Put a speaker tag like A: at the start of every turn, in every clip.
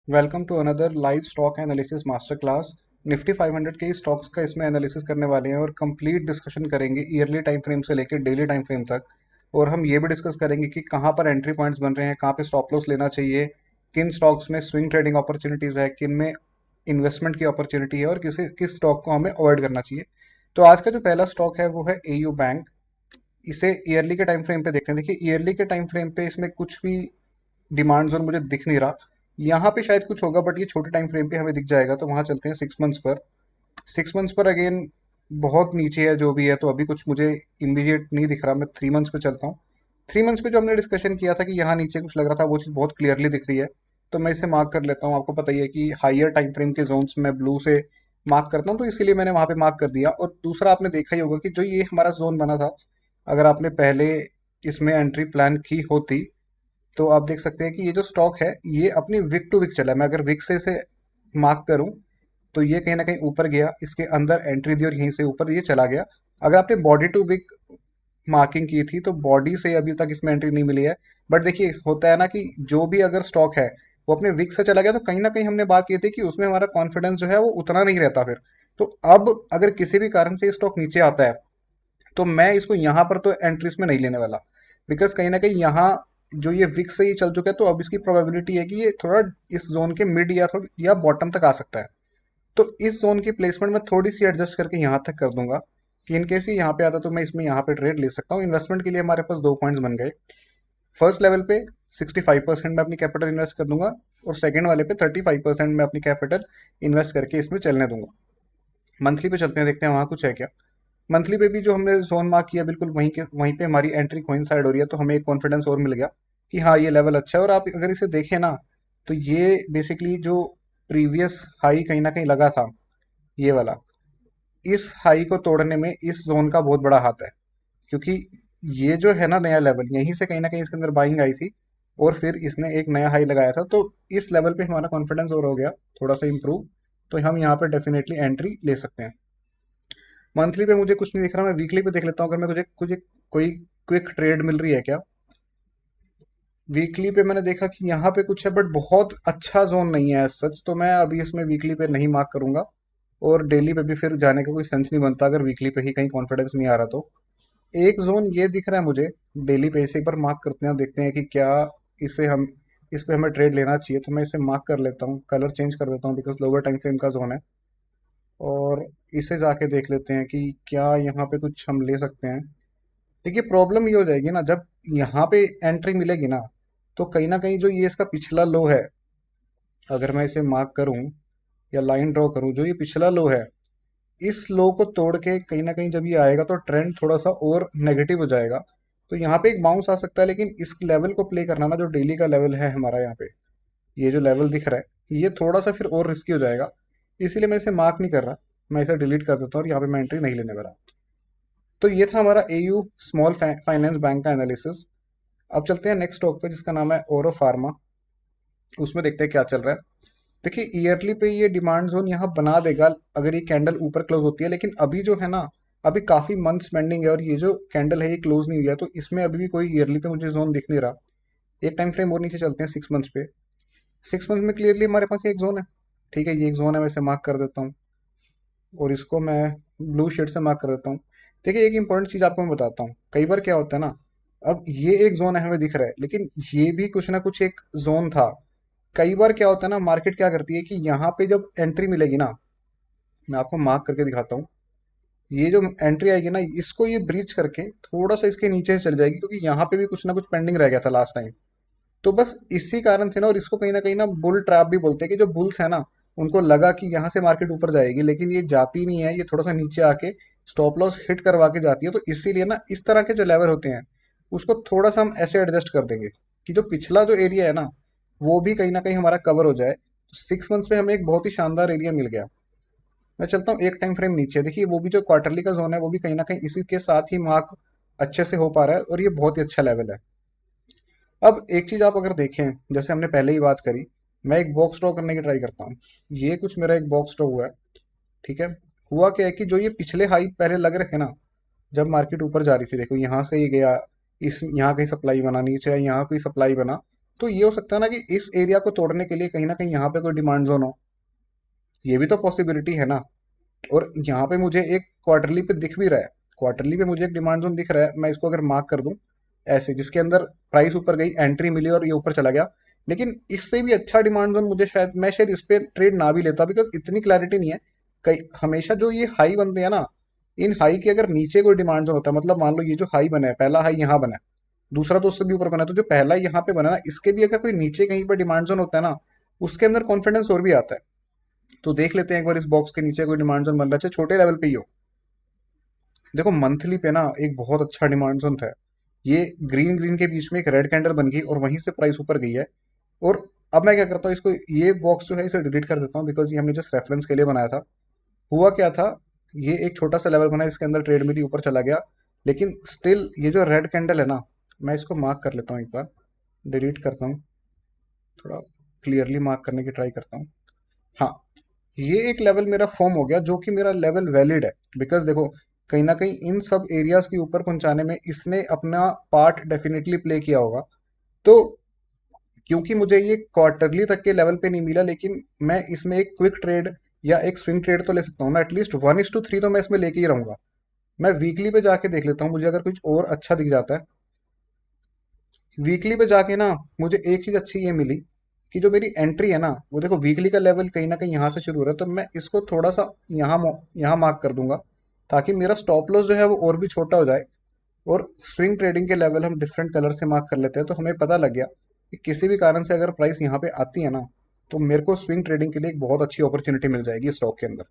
A: Welcome to another live stock analysis master class. Nifty 500 के stocks का इसमें analysis करने वाले हैं और कंप्लीट डिस्कशन करेंगे ईयरली टाइम फ्रेम से लेकर डेली टाइम फ्रेम तक। और हम ये भी डिस्कस करेंगे कि कहाँ पर एंट्री पॉइंट्स बन रहे हैं, कहाँ पे स्टॉप लॉस लेना चाहिए, किन स्टॉक्स में स्विंग ट्रेडिंग अपॉर्चुनिटीज़ है, किन में इन्वेस्टमेंट की अपॉर्चुनिटी है और किस स्टॉक को हमें अवॉइड करना चाहिए। तो आज का जो पहला स्टॉक है वो है एयू बैंक। इसे ईयरली के टाइम फ्रेम पे देखते हैं। देखिए ईयरली के टाइम फ्रेम पे इसमें कुछ भी डिमांड जोन मुझे दिख नहीं रहा। यहाँ पे शायद कुछ होगा बट ये छोटे टाइम फ्रेम पे हमें दिख जाएगा, तो वहाँ चलते हैं 6 मंथ्स पर। 6 मंथ्स पर अगेन बहुत नीचे है जो भी है, तो अभी कुछ मुझे इमीडिएट नहीं दिख रहा। मैं 3 मंथ्स पे चलता हूँ। 3 मंथ्स पे जो हमने डिस्कशन किया था कि यहाँ नीचे कुछ लग रहा था, वो चीज़ बहुत क्लियरली दिख रही है। तो मैं इसे मार्क कर लेता हूँ। आपको पता ही है कि हाइयर टाइम फ्रेम के जोन्स में ब्लू से मार्क करता हूँ, तो इसीलिए मैंने वहाँ पे मार्क कर दिया। और दूसरा आपने देखा ही होगा कि जो ये हमारा जोन बना था, अगर आपने पहले इसमें एंट्री प्लान की होती तो आप देख सकते हैं कि ये जो स्टॉक है ये अपनी विक टू विक चला है। मैं अगर विक से इसे मार्क करूं तो ये कहीं ना कहीं ऊपर गया, इसके अंदर एंट्री दी और यहीं से ऊपर ये चला गया। अगर आपने बॉडी टू विक मार्किंग की थी तो बॉडी से अभी तक इसमें एंट्री नहीं मिली है। बट देखिए होता है ना कि जो भी अगर स्टॉक है वो अपने विक से चला गया, तो कहीं ना कहीं हमने बात की थी कि उसमें हमारा कॉन्फिडेंस जो है वो उतना नहीं रहता फिर। तो अब अगर किसी भी कारण से ये स्टॉक नीचे आता है तो मैं इसको यहाँ पर तो एंट्रीज में नहीं लेने वाला। बिकॉज कहीं ना कहीं यहाँ जो ये विक से ही चल चुका है, तो अब इसकी प्रोबेबिलिटी है कि ये थोड़ा इस जोन के मिड या थोड़ा या बॉटम तक आ सकता है। तो इस जोन की प्लेसमेंट मैं थोड़ी सी एडजस्ट करके यहाँ तक कर दूंगा कि इन केस ही यहाँ पे आता तो मैं इसमें यहाँ पे ट्रेड ले सकता हूँ। इन्वेस्टमेंट के लिए हमारे पास दो पॉइंट्स बन गए। फर्स्ट लेवल पे 65% मैं अपनी कैपिटल इन्वेस्ट कर दूंगा और सेकंड वाले पे 35% मैं अपनी कैपिटल इन्वेस्ट करके इसमें चलने दूंगा। मंथली पे चलते हैं, देखते हैं वहाँ कुछ है क्या। मंथली पे भी जो हमने जोन मार्क किया बिल्कुल वहीं पे हमारी एंट्री कोइंसाइड हो रही है, तो हमें एक कॉन्फिडेंस और मिल गया कि हाँ ये लेवल अच्छा है। और आप अगर इसे देखें ना, तो ये बेसिकली जो प्रीवियस हाई कहीं ना कहीं लगा था, ये वाला, इस हाई को तोड़ने में इस जोन का बहुत बड़ा हाथ है। क्योंकि ये जो है ना नया लेवल, यहीं से कहीं ना कहीं इसके अंदर बाइंग आई थी और फिर इसने एक नया हाई लगाया था। तो इस लेवल पे हमारा कॉन्फिडेंस और हो गया थोड़ा सा इंप्रूव। तो हम यहाँ पर डेफिनेटली एंट्री ले सकते हैं। मंथली पे मुझे कुछ नहीं दिख रहा, मैं वीकली पे देख लेता हूँ अगर मैं मुझे मुझे कोई क्विक ट्रेड मिल रही है क्या। वीकली पे मैंने देखा कि यहाँ पे कुछ है बट बहुत अच्छा जोन नहीं है एज सच, तो मैं अभी इसमें वीकली पे नहीं मार्क करूंगा। और डेली पे भी फिर जाने का कोई सेंस नहीं बनता अगर वीकली पे ही कहीं कॉन्फिडेंस नहीं आ रहा तो। एक जोन ये दिख रहा है मुझे डेली पे, इसे एक बार मार्क करते हैं, देखते हैं कि क्या इसे हम इस पे हमें ट्रेड लेना चाहिए। तो मैं इसे मार्क कर लेता हूँ, कलर चेंज कर देता हूँ बिकॉज लोअर टाइम फ्रेम का जोन है। और इसे जाके देख लेते हैं कि क्या यहाँ पे कुछ हम ले सकते हैं। देखिए प्रॉब्लम ये हो जाएगी ना, जब यहाँ पे एंट्री मिलेगी ना, तो कहीं ना कहीं जो ये इसका पिछला लो है, अगर मैं इसे मार्क करूं या लाइन ड्रॉ करूं, जो ये पिछला लो है, इस लो को तोड़ के कहीं ना कहीं जब ये आएगा तो ट्रेंड थोड़ा सा और नेगेटिव हो जाएगा। तो यहाँ पे एक बाउंस आ सकता है, लेकिन इस लेवल को प्ले करना ना, जो डेली का लेवल है हमारा यहाँ पे, ये जो लेवल दिख रहा है ये थोड़ा सा फिर और रिस्की हो जाएगा। इसीलिए मैं इसे मार्क नहीं कर रहा, मैं इसे डिलीट कर देता हूँ और यहाँ पे मैं एंट्री नहीं लेने वाला। तो ये था हमारा एयू स्मॉल फाइनेंस बैंक का एनालिसिस। अब चलते हैं नेक्स्ट स्टॉक पे जिसका नाम है ओरो फार्मा। उसमें देखते हैं क्या चल रहा है। देखिए ईयरली पे ये डिमांड जोन यहाँ बना देगा अगर ये कैंडल ऊपर क्लोज होती है, लेकिन अभी जो है ना, अभी काफी मंथ्स पेंडिंग है और ये जो कैंडल है ये क्लोज नहीं हुई है, तो इसमें अभी भी कोई ईयरली पे मुझे जोन दिख नहीं रहा। एक टाइम फ्रेम और नीचे चलते हैं 6 मंथ्स पे। 6 मंथ में क्लियरली हमारे पास एक जोन है। ठीक है, ये एक जोन है, मैं इसे मार्क कर देता हूँ और इसको मैं ब्लू शेड से मार्क कर देता हूँ। देखिए एक इंपॉर्टेंट चीज आपको मैं बताता हूँ, कई बार क्या होता है ना, अब ये एक जोन है हमें दिख रहा है, लेकिन ये भी कुछ ना कुछ एक जोन था। कई बार क्या होता है ना, मार्केट क्या करती है कि यहाँ पे जब एंट्री मिलेगी ना, मैं आपको मार्क करके दिखाता हूँ। ये जो एंट्री आएगी ना, इसको ये ब्रीच करके थोड़ा सा इसके नीचे से चल जाएगी, क्योंकि यहाँ पे भी कुछ ना कुछ पेंडिंग रह गया था लास्ट टाइम। तो बस इसी कारण से ना, और इसको कहीं ना बुल ट्रैप भी बोलते हैं, कि जो बुल्स है ना, उनको लगा कि यहाँ से मार्केट ऊपर जाएगी, लेकिन ये जाती नहीं है, ये थोड़ा सा नीचे आके स्टॉप लॉस हिट करवा के जाती है। तो इसीलिए ना इस तरह के जो लेवल होते हैं उसको थोड़ा सा हम ऐसे एडजस्ट कर देंगे कि जो पिछला जो एरिया है ना, वो भी कहीं ना कहीं हमारा कवर हो जाए। तो 6 मंथ्स में हमें एक बहुत ही शानदार एरिया मिल गया। मैं चलता हूँ एक टाइम फ्रेम नीचे। देखिए वो भी जो क्वार्टरली का जोन है वो भी कहीं ना कहीं इसी के साथ ही मार्क अच्छे से हो पा रहा है और ये बहुत ही अच्छा लेवल है। अब एक चीज आप अगर देखें, जैसे हमने पहले ही बात करी, मैं एक बॉक्स ड्रॉ करने की ट्राई करता हूँ। ये कुछ मेरा एक बॉक्स ड्रॉ हुआ है। ठीक है, हुआ क्या है कि जो ये पिछले हाई पहले लग रहे थे ना, जब मार्केट ऊपर जा रही थी, देखो यहाँ से ही गया, इस यहाँ कहीं सप्लाई बना, नीचे यहाँ कोई सप्लाई बना, तो ये हो सकता है ना कि इस एरिया को तोड़ने के लिए कहीं ना कहीं यहाँ पे कोई डिमांड जोन हो, ये भी तो पॉसिबिलिटी है ना। और यहाँ पे मुझे एक क्वार्टरली पे दिख भी रहा है, क्वार्टरली पे मुझे एक डिमांड जोन दिख रहा है, मैं इसको अगर मार्क कर दूं ऐसे, जिसके अंदर प्राइस ऊपर गई, एंट्री मिली और ये ऊपर चला गया। लेकिन इससे भी अच्छा डिमांड जोन मुझे शायद, मैं शायद इस पे ट्रेड ना भी लेता, बिकॉज इतनी क्लैरिटी नहीं है। कई हमेशा जो ये हाई बनते हैं ना, इन हाई के अगर नीचे कोई डिमांड जोन होता है, मतलब मान लो ये जो हाई बना है, पहला हाई यहाँ बना है, दूसरा तो उससे भी ऊपर बना है, तो जो पहला यहाँ पे बना है ना, इसके भी अगर कोई नीचे कहीं पर डिमांड जोन होता है ना, उसके अंदर कॉन्फिडेंस और भी आता है। तो देख लेते हैं एक बार इस बॉक्स के नीचे कोई डिमांड जोन बन रहा है, चाहे छोटे लेवल पे ही हो। देखो मंथली पे ना एक बहुत अच्छा डिमांड जोन था, ये ग्रीन ग्रीन के बीच में एक रेड कैंडल बन गई और वहीं से प्राइस ऊपर गई है। और अब मैं क्या करता हूँ, इसको ये बॉक्स जो है इसे डिलीट कर देता हूँ, बिकॉज ये हमने जस्ट रेफरेंस के लिए बनाया था। हुआ क्या था, ये एक छोटा सा लेवल बना, इसके अंदर ट्रेड मिली, ऊपर चला गया। लेकिन स्टिल ये जो रेड कैंडल है ना, मैं इसको मार्क कर लेता हूँ एक बार, डिलीट करता हूँ, थोड़ा क्लियरली मार्क करने की ट्राई करता हूँ। हाँ, ये एक लेवल मेरा फॉर्म हो गया, जो कि मेरा लेवल वैलिड है। बिकॉज देखो, कहीं ना कहीं इन सब एरियाज के ऊपर पहुंचाने में इसने अपना पार्ट डेफिनेटली प्ले किया होगा। तो क्योंकि मुझे ये क्वार्टरली तक के लेवल पे नहीं मिला, लेकिन मैं इसमें एक क्विक ट्रेड या एक स्विंग ट्रेड तो ले सकता हूँ ना, एटलीस्ट 1:3 तो मैं इसमें लेके ही रहूंगा। मैं वीकली पे जाके देख लेता हूँ, मुझे अगर कुछ और अच्छा दिख जाता है। वीकली पे जाके ना, मुझे एक चीज अच्छी ये मिली कि जो मेरी एंट्री है ना, वो देखो वीकली का लेवल कहीं ना कहीं यहाँ से शुरू हो रहा है, तो मैं इसको थोड़ा सा यहाँ मार्क कर दूंगा, ताकि मेरा स्टॉप लॉस जो है वो और भी छोटा हो जाए। और स्विंग ट्रेडिंग के लेवल हम डिफरेंट कलर से मार्क कर लेते हैं, तो हमें पता लग गया कि किसी भी कारण से अगर प्राइस यहाँ पे आती है ना, तो मेरे को स्विंग ट्रेडिंग के लिए एक बहुत अच्छी अपॉर्चुनिटी मिल जाएगी स्टॉक के अंदर।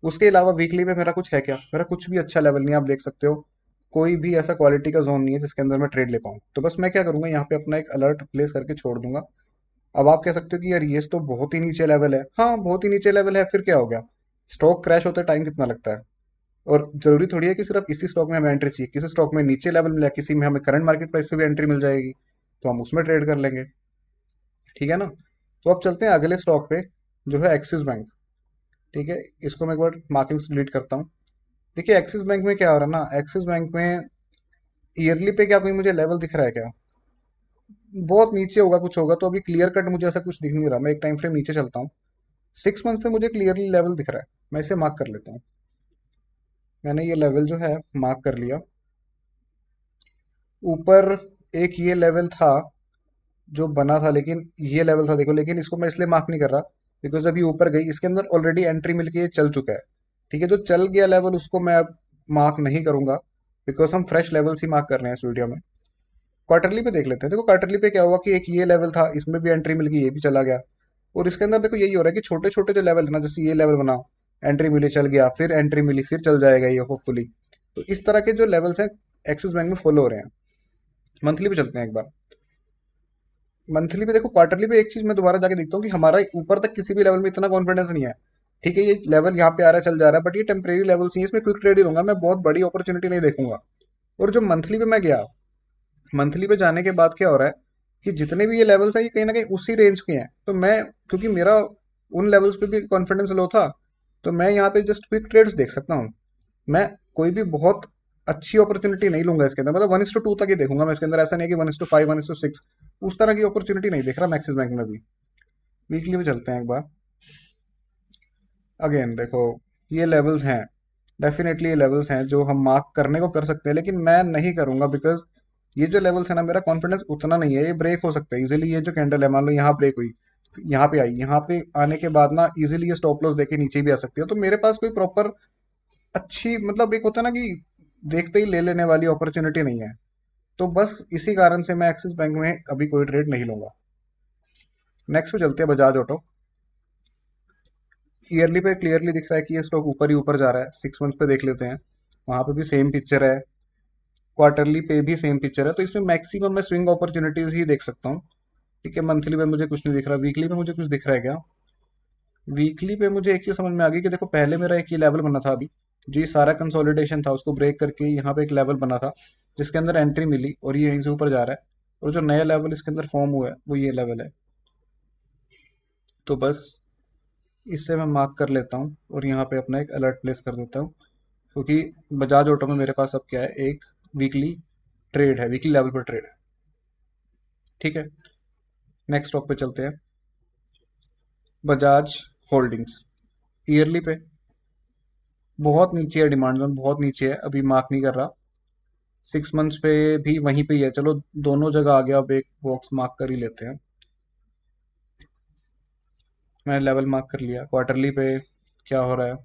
A: उसके अलावा वीकली में मेरा कुछ है क्या, मेरा कुछ भी अच्छा लेवल नहीं है, आप देख सकते हो। कोई भी ऐसा क्वालिटी का जोन नहीं है जिसके अंदर मैं ट्रेड ले पाऊँ, तो बस मैं क्या करूंगा, यहाँ पे अपना एक अलर्ट प्लेस करके छोड़ दूंगा। अब आप कह सकते हो कि यार ये तो बहुत ही नीचे लेवल है, हाँ बहुत ही नीचे लेवल है, फिर क्या हो गया, स्टॉक क्रैश होते टाइम कितना लगता है। और जरूरी थोड़ी है कि सिर्फ इसी स्टॉक में हमें एंट्री चाहिए, किसी स्टॉक में नीचे लेवल मिला, किसी में हमें करंट मार्केट प्राइस पे भी एंट्री मिल जाएगी, तो हम उसमें ट्रेड कर लेंगे। ठीक है ना। तो अब चलते हैं अगले स्टॉक पे, जो है एक्सिस बैंक। ठीक है, इसको मैं एक बार मार्किंग से डिलीट करता हूँ। देखिए एक्सिस बैंक में क्या हो रहा है ना, एक्सिस बैंक में ईयरली पे क्या कोई मुझे लेवल दिख रहा है क्या, बहुत नीचे होगा कुछ होगा, तो अभी क्लियर कट मुझे ऐसा कुछ दिख नहीं रहा। मैं एक टाइम फ्रेम नीचे चलता हूँ, 6 मंथ पे मुझे क्लियरली लेवल दिख रहा है, मैं इसे मार्क कर लेता हूँ। मैंने ये लेवल जो है मार्क कर लिया। ऊपर एक ये लेवल था जो बना था, लेकिन ये लेवल था देखो, लेकिन इसको मैं इसलिए मार्क नहीं कर रहा बिकॉज अभी ऊपर गई, इसके अंदर ऑलरेडी एंट्री मिलके ये चल चुका है। ठीक है, जो चल गया लेवल उसको मैं अब मार्क नहीं करूंगा, बिकॉज हम फ्रेश लेवल ही मार्क कर रहे हैं इस वीडियो में। क्वार्टरली पे देख लेते हैं। देखो क्वार्टरली पे क्या हुआ कि एक ये लेवल था, इसमें भी एंट्री मिल गई, ये भी चला गया। और इसके अंदर देखो यही हो रहा है कि छोटे छोटे जो लेवल है ना, जैसे ये लेवल बना, एंट्री मिली चल गया, फिर एंट्री मिली फिर चल जाएगा ये होपफुली। तो इस तरह के जो लेवल्स हैं एक्सिस बैंक में फॉलो हो रहे हैं। मंथली पे चलते हैं एक बार। मंथली पे देखो, क्वार्टरली पे एक चीज मैं दोबारा जाके देखता हूँ कि हमारा ऊपर तक किसी भी लेवल में इतना कॉन्फिडेंस नहीं है। ठीक है, ये लेवल यहाँ पे आ रहा है चल जा रहा है, बट ये टेम्परेरी लेवल ही है, इसमें क्विक ट्रेड ही लूंगा, मैं बहुत बड़ी अपॉर्चुनिटी नहीं देखूंगा। और जो मंथली पे मैं गया, मंथली पे जाने के बाद क्या हो रहा है कि जितने भी ये लेवल्स हैं ये कहीं ना कहीं उसी रेंज के हैं। तो मैं, क्योंकि मेरा उन लेवल्स पे भी कॉन्फिडेंस लो था, तो मैं यहाँ पे जस्ट क्विक ट्रेड्स देख सकता हूँ। मैं कोई भी बहुत अच्छी अपॉर्चुनिटी नहीं लूंगा इसके अंदर, मतलब 1:2 तक ही देखूंगा मैं इसके अंदर, ऐसा नहीं है कि 1:5 1:6 उस तरह की अपॉर्चुनिटी नहीं देख रहा मैं एक्सिस बैंक में भी। वीकली पे चलते हैं एक बार। अगेन देखो, ये लेवल्स हैं, डेफिनेटली ये लेवल्स हैं जो हम मार्क करने को कर सकते हैं, लेकिन मैं नहीं करूंगा बिकॉज ये जो लेवल्स है ना, मेरा कॉन्फिडेंस उतना नहीं है, ये ब्रेक हो सकता है इजीली। ये जो कैंडल है मान लो यहाँ ब्रेक हुई, यहाँ पे आई, यहाँ पे आने के बाद ना इजीली ये स्टॉप लॉस देके नीचे भी आ सकती है। तो मेरे पास कोई प्रॉपर अच्छी, मतलब एक होता है ना कि देखते ही ले लेने वाली अपॉर्चुनिटी नहीं है। तो बस इसी कारण से मैं एक्सिस बैंक में अभी कोई ट्रेड नहीं लूंगा। नेक्स्ट पे चलते हैं बजाज ऑटो। ईयरली पे क्लियरली दिख रहा है कि ये स्टॉक ऊपर ही ऊपर जा रहा है। 6 मंथ पे देख लेते हैं, वहां पे भी सेम पिक्चर है, क्वार्टरली पे भी सेम पिक्चर है, तो इसमें मैक्सिमम मैं स्विंग अपॉर्चुनिटीज ही देख सकता हूँ। ठीक है, मंथली पे मुझे कुछ नहीं दिख रहा, वीकली पे मुझे कुछ दिख रहा है क्या। वीकली पे मुझे एक चीज समझ में आ गई कि देखो पहले मेरा एक ये लेवल बना था, अभी जो ये सारा कंसोलिडेशन था उसको ब्रेक करके यहाँ पे एक लेवल बना था, जिसके अंदर एंट्री मिली और ये यहीं से ऊपर जा रहा है। और जो नया लेवल इसके अंदर फॉर्म हुआ है वो ये लेवल है। तो बस इससे मैं मार्क कर लेता हूँ और यहाँ पे अपना एक अलर्ट प्लेस कर देता हूँ, क्योंकि बजाज ऑटो में मेरे पास अब क्या है, एक वीकली ट्रेड है, वीकली लेवल पर ट्रेड है। ठीक है, नेक्स्ट स्टॉक पे चलते हैं। बजाज होल्डिंग्स ईयरली पे बहुत नीचे है, डिमांड जोन बहुत नीचे है, अभी मार्क नहीं कर रहा। 6 मंथ्स पे भी वहीं पे ही है, चलो दोनों जगह आ गया, अब एक बॉक्स मार्क कर ही लेते हैं। मैंने लेवल मार्क कर लिया। क्वार्टरली पे क्या हो रहा है,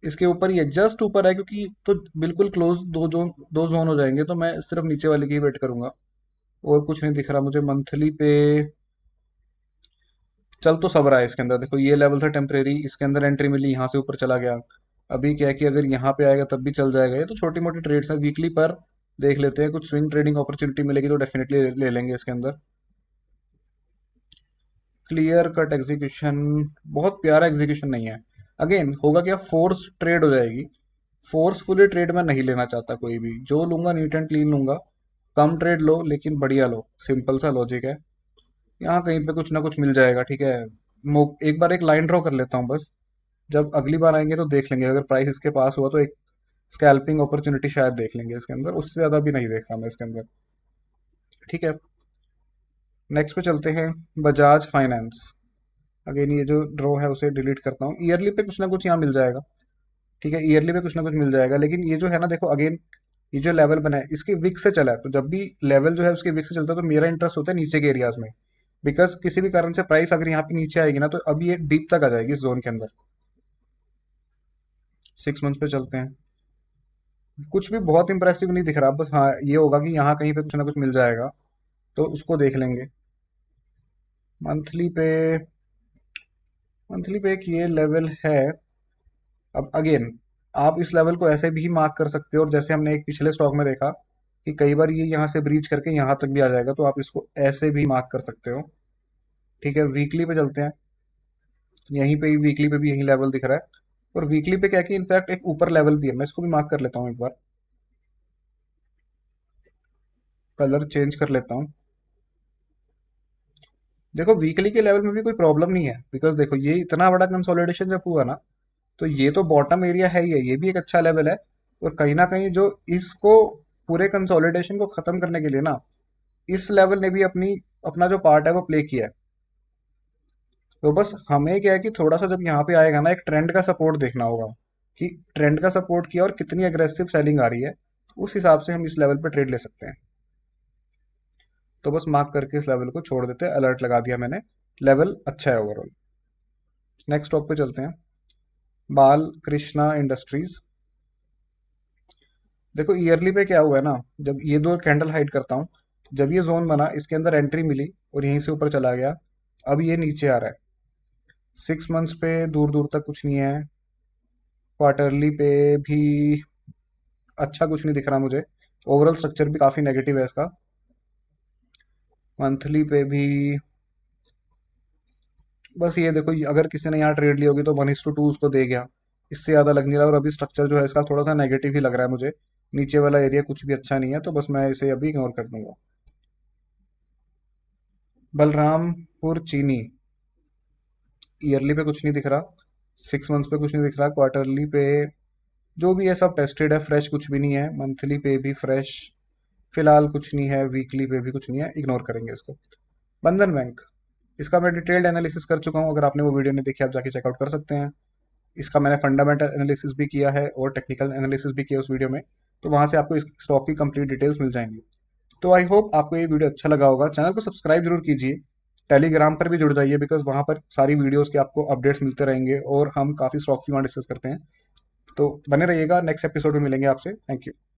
A: इसके ऊपर ही है, जस्ट ऊपर है, क्योंकि तो बिल्कुल क्लोज दो जोन हो जाएंगे, तो मैं सिर्फ नीचे वाले की ही वेट करूंगा, और कुछ नहीं दिख रहा मुझे। मंथली पे चल तो सब रहा है इसके अंदर, देखो ये लेवल था टेम्परेरी, इसके अंदर एंट्री मिली, यहाँ से ऊपर चला गया। अभी क्या है कि अगर यहाँ पे आएगा तब भी चल जाएगा, ये तो छोटी मोटी ट्रेड्स हैं वीकली पर। देख लेते हैं, कुछ स्विंग ट्रेडिंग अपॉर्चुनिटी मिलेगी तो डेफिनेटली ले लेंगे इसके अंदर। क्लियर कट एग्जीक्यूशन, बहुत प्यारा एग्जीक्यूशन नहीं है। अगेन होगा क्या, फोर्स ट्रेड हो जाएगी। फोर्सफुली ट्रेड मैं नहीं लेना चाहता, कोई भी जो लूंगा नीट एंड क्लीन लूंगा। कम ट्रेड लो लेकिन बढ़िया लो, सिंपल सा लॉजिक है। यहाँ कहीं पे कुछ ना कुछ मिल जाएगा, ठीक है। एक बार एक लाइन ड्रॉ कर लेता हूँ बस, जब अगली बार आएंगे तो देख लेंगे, अगर प्राइस इसके पास हुआ तो एक स्कैल्पिंग अपॉर्चुनिटी शायद देख लेंगे इसके अंदर, उससे ज़्यादा भी नहीं देख रहा मैं इसके अंदर। ठीक है, नेक्स्ट पे चलते हैं। बजाज फाइनेंस। अगेन ये जो ड्रॉ है उसे डिलीट करता हूँ। ईयरली पे कुछ ना कुछ यहाँ मिल जाएगा, ठीक है, ईयरली पे कुछ ना कुछ मिल जाएगा, लेकिन ये जो है ना, देखो अगेन ये जो लेवल बना है इसके विक से चला है, तो जब भी लेवल जो है उसके विक से चलता है तो मेरा इंटरेस्ट होता है नीचे के एरियाज में। बिकॉज किसी भी कारण से प्राइस अगर यहाँ पे नीचे आएगी ना, तो अभी ये डीप तक आ जाएगी इस जोन के अंदर। 6 मंथ पे चलते हैं। कुछ भी बहुत इंप्रेसिव नहीं दिख रहा, बस हाँ ये होगा कि यहाँ कहीं पे कुछ ना कुछ मिल जाएगा, तो उसको देख लेंगे। मंथली पे मंथली पे एक ये लेवल है। अब अगेन आप इस लेवल को ऐसे भी मार्क कर सकते हो, और जैसे हमने एक पिछले स्टॉक में देखा कि कई बार ये यहाँ से ब्रीच करके यहाँ तक भी आ जाएगा, तो आप इसको ऐसे भी मार्क कर सकते हो। ठीक है, वीकली पे चलते हैं। यहीं पे वीकली पे भी यही लेवल दिख रहा है, और वीकली पे क्या है कि इनफैक्ट एक ऊपर लेवल भी है, मैं इसको भी मार्क कर लेता हूँ एक बार। कलर चेंज कर लेता हूँ। देखो वीकली के लेवल में भी कोई प्रॉब्लम नहीं है, बिकॉज देखो ये इतना बड़ा कंसोलिडेशन जब हुआ ना, तो ये तो बॉटम एरिया है ही है, ये भी एक अच्छा लेवल है। और कहीं ना कहीं जो इसको पूरे कंसोलिडेशन को खत्म करने के लिए ना, इस लेवल ने भी अपना जो पार्ट है वो प्ले किया है। तो बस हमें क्या है कि थोड़ा सा जब यहाँ पे आएगा ना, एक ट्रेंड का सपोर्ट देखना होगा, कि ट्रेंड का सपोर्ट किया और कितनी अग्रेसिव सेलिंग आ रही है, उस हिसाब से हम इस लेवल पे ट्रेड ले सकते हैं। तो बस मार्क करके इस लेवल को छोड़ देते हैं, अलर्ट लगा दिया मैंने, लेवल अच्छा है ओवरऑल। नेक्स्ट टॉप पे चलते हैं। बाल कृष्णा इंडस्ट्रीज। देखो ईयरली पे क्या हुआ है ना, जब ये दो कैंडल हाइड करता हूँ, जब ये जोन बना इसके अंदर एंट्री मिली और यहीं से ऊपर चला गया, अब ये नीचे आ रहा है। 6 मंथ्स पे दूर दूर तक कुछ नहीं है। क्वार्टरली पे भी अच्छा कुछ नहीं दिख रहा मुझे, ओवरऑल स्ट्रक्चर भी काफ़ी नेगेटिव है इसका। मंथली पे भी बस ये देखो, अगर किसी ने यहाँ ट्रेड ली होगी तो 1:2 उसको दे गया, इससे ज़्यादा लग नहीं रहा, और अभी स्ट्रक्चर जो है इसका थोड़ा सा नेगेटिव ही लग रहा है मुझे। नीचे वाला एरिया कुछ भी अच्छा नहीं है, तो बस मैं इसे अभी इग्नोर कर दूंगा। बलरामपुर चीनी। ईयरली पे कुछ नहीं दिख रहा, 6 मंथ्स पे कुछ नहीं दिख रहा, क्वार्टरली पे जो भी है सब टेस्टेड है, फ्रेश कुछ भी नहीं है। मंथली पे भी फ्रेश फिलहाल कुछ नहीं है, वीकली पे भी कुछ नहीं है, इग्नोर करेंगे इसको। बंधन बैंक, इसका मैं डिटेल्ड एनालिसिस कर चुका हूँ, अगर आपने वो वीडियो नहीं देखी आप जाके चेकआउट कर सकते हैं। इसका मैंने फंडामेंटल एनालिसिस भी किया है और टेक्निकल एनालिसिस भी किया उस वीडियो में, तो वहाँ से आपको इस स्टॉक की कंप्लीट डिटेल्स मिल जाएंगी। तो आई होप आपको ये वीडियो अच्छा लगा होगा, चैनल को सब्सक्राइब जरूर कीजिए। टेलीग्राम पर भी जुड़ जाइए, बिकॉज वहाँ पर सारी वीडियोस के आपको अपडेट्स मिलते रहेंगे, और हम काफ़ी स्टॉक की वहाँ डिस्कस करते हैं। तो बने रहिएगा, नेक्स्ट एपिसोड में मिलेंगे आपसे। Thank you.